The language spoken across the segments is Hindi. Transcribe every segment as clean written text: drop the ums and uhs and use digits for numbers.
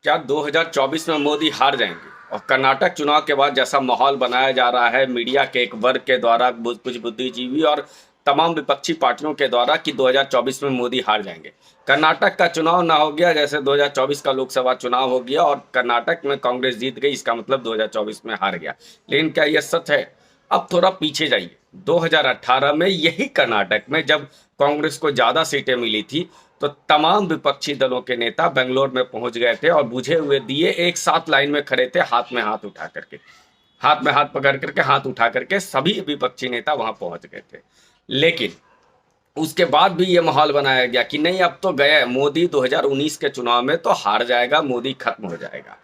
क्या 2024 में मोदी हार जाएंगे? और कर्नाटक चुनाव के बाद जैसा माहौल बनाया जा रहा है मीडिया के एक वर्ग के द्वारा, कुछ बुद्धिजीवी और तमाम विपक्षी पार्टियों के द्वारा कि 2024 में मोदी हार जाएंगे। कर्नाटक का चुनाव ना हो गया जैसे 2024 का लोकसभा चुनाव हो गया और कर्नाटक में कांग्रेस जीत गई, इसका मतलब 2024 में हार गया। लेकिन क्या यह सच है? अब थोड़ा पीछे जाइए। 2018 में यही कर्नाटक में जब कांग्रेस को ज्यादा सीटें मिली थी तो तमाम विपक्षी दलों के नेता बेंगलोर में पहुंच गए थे और बुझे हुए दिए एक साथ लाइन में खड़े थे, हाथ में हाथ उठा करके, हाथ में हाथ पकड़ करके, हाथ उठा करके सभी विपक्षी नेता वहां पहुंच गए थे। लेकिन उसके बाद भी ये माहौल बनाया गया कि नहीं, अब तो गए मोदी, 2019 के चुनाव में तो हार जाएगा, मोदी खत्म हो जाएगा।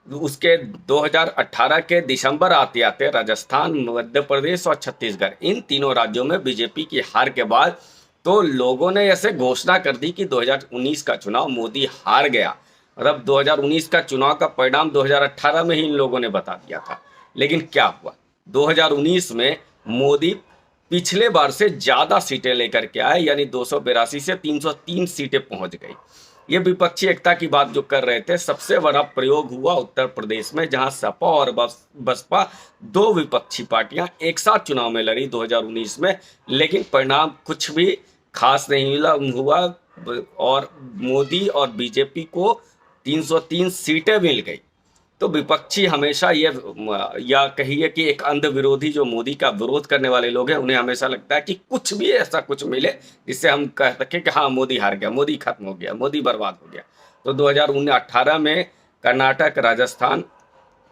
उसके 2018 के दिसंबर आते आते राजस्थान, मध्य प्रदेश और छत्तीसगढ़, इन तीनों राज्यों में बीजेपी की हार के बाद तो लोगों ने ऐसे घोषणा कर दी कि 2019 का चुनाव मोदी हार गया। मतलब 2019 का चुनाव का परिणाम 2018 में ही इन लोगों ने बता दिया था। लेकिन क्या हुआ? 2019 में मोदी पिछले बार से ज्यादा सीटें लेकर के आए, यानी 282 से 303 सीटें पहुंच गई। ये विपक्षी एकता की बात जो कर रहे थे, सबसे बड़ा प्रयोग हुआ उत्तर प्रदेश में, जहां सपा और बसपा, दो विपक्षी पार्टियां एक साथ चुनाव में लड़ी 2019 में। लेकिन परिणाम कुछ भी खास नहीं हुआ और मोदी और बीजेपी को 303 सीटें मिल गई। तो विपक्षी हमेशा ये, या कहिए कि एक अंध विरोधी जो मोदी का विरोध करने वाले लोग हैं, उन्हें हमेशा लगता है कि कुछ भी ऐसा कुछ मिले जिससे हम कह सकें कि हाँ मोदी हार गया, मोदी खत्म हो गया, मोदी बर्बाद हो गया। तो 2018 में कर्नाटक, राजस्थान,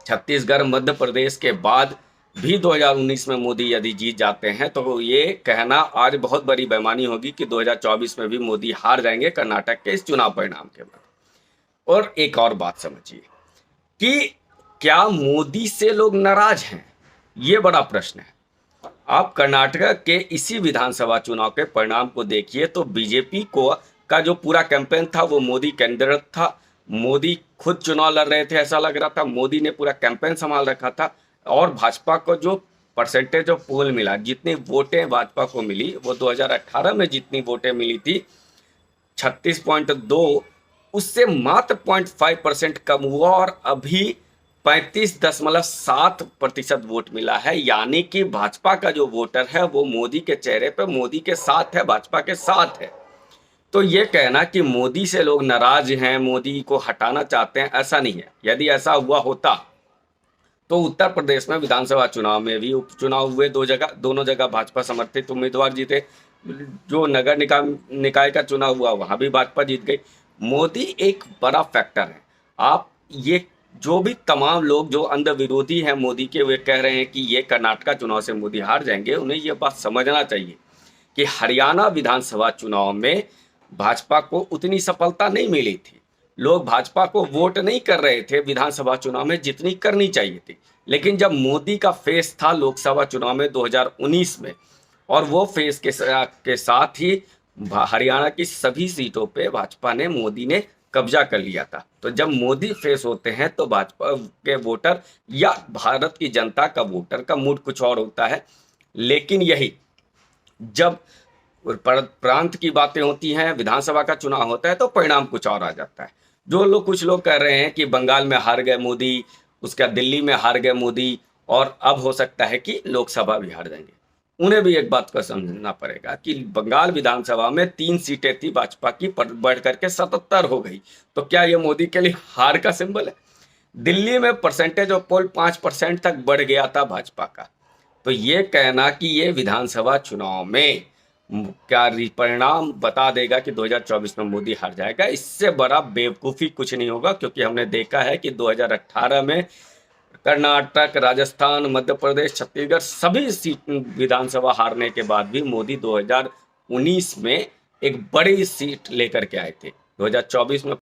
छत्तीसगढ़, मध्य प्रदेश के बाद भी 2019 में मोदी यदि जीत जाते हैं तो ये कहना आज बहुत बड़ी बेईमानी होगी कि 2024 में भी मोदी हार जाएंगे कर्नाटक के इस चुनाव परिणाम के बाद। और एक और बात समझिए कि क्या मोदी से लोग नाराज हैं? ये बड़ा प्रश्न है। आप कर्नाटक के इसी विधानसभा चुनाव के परिणाम को देखिए तो बीजेपी को का जो पूरा कैंपेन था वो मोदी कैंडिडेट था। मोदी खुद चुनाव लड़ रहे थे, ऐसा लग रहा था। मोदी ने पूरा कैंपेन संभाल रखा था। और भाजपा को जो परसेंटेज ऑफ पोल मिला, जितनी वोटें भाजपा को मिली, वो 2018 में जितनी वोटें मिली थी 36.2, उससे मात्र 0.5% कम हुआ और अभी 35.7% वोट मिला है। यानी कि भाजपा का जो वोटर है वो मोदी के चेहरे पे, मोदी के साथ है, भाजपा के साथ है। तो ये कहना कि मोदी से लोग नाराज हैं, मोदी को हटाना चाहते हैं, ऐसा नहीं है। यदि ऐसा हुआ होता तो उत्तर प्रदेश में विधानसभा चुनाव में भी उपचुनाव हुए, दोनों जगह भाजपा समर्थित उम्मीदवार जीते। जो नगर निकाय का चुनाव हुआ वहां भी भाजपा जीत गई। मोदी एक बड़ा फैक्टर है। आप ये जो भी तमाम लोग जो अंध विरोधी हैं मोदी के, वे कह रहे हैं कि ये कर्नाटक चुनाव से मोदी हार जाएंगे, उन्हें ये बात समझना चाहिए कि हरियाणा विधानसभा चुनाव में भाजपा को उतनी सफलता नहीं मिली थी। लोग भाजपा को वोट नहीं कर रहे थे विधानसभा चुनाव में जितनी करनी चाहिए थी। लेकिन जब मोदी का फेस था लोकसभा चुनाव में 2019 में, और वो फेस के साथ ही हरियाणा की सभी सीटों पे भाजपा ने, मोदी ने कब्जा कर लिया था। तो जब मोदी फेस होते हैं तो भाजपा के वोटर या भारत की जनता का वोटर का मूड कुछ और होता है। लेकिन यही जब प्रांत की बातें होती हैं, विधानसभा का चुनाव होता है, तो परिणाम कुछ और आ जाता है। कुछ लोग कह रहे हैं कि बंगाल में हार गए मोदी, उसका दिल्ली में हार गए मोदी, और अब हो सकता है कि लोकसभा भी हार जाएंगे। उन्हें भी एक बात को समझना पड़ेगा कि बंगाल विधानसभा में 3 सीटें थी भाजपा की, बढ़ करके 77 हो गई। तो क्या ये मोदी के लिए हार का सिंबल है? दिल्ली में परसेंटेज ऑफ पोल 5% तक बढ़ गया था भाजपा का। तो ये कहना कि ये विधानसभा चुनाव में क्या परिणाम बता देगा कि 2024 में मोदी हार जाएगा, इससे बड़ा बेवकूफ़ी कुछ नहीं होगा। क्योंकि हमने देखा है कि 2018 में कर्नाटक, राजस्थान, मध्य प्रदेश, छत्तीसगढ़ सभी सीट विधानसभा हारने के बाद भी मोदी 2019 में एक बड़ी सीट लेकर के आए थे। 2024 में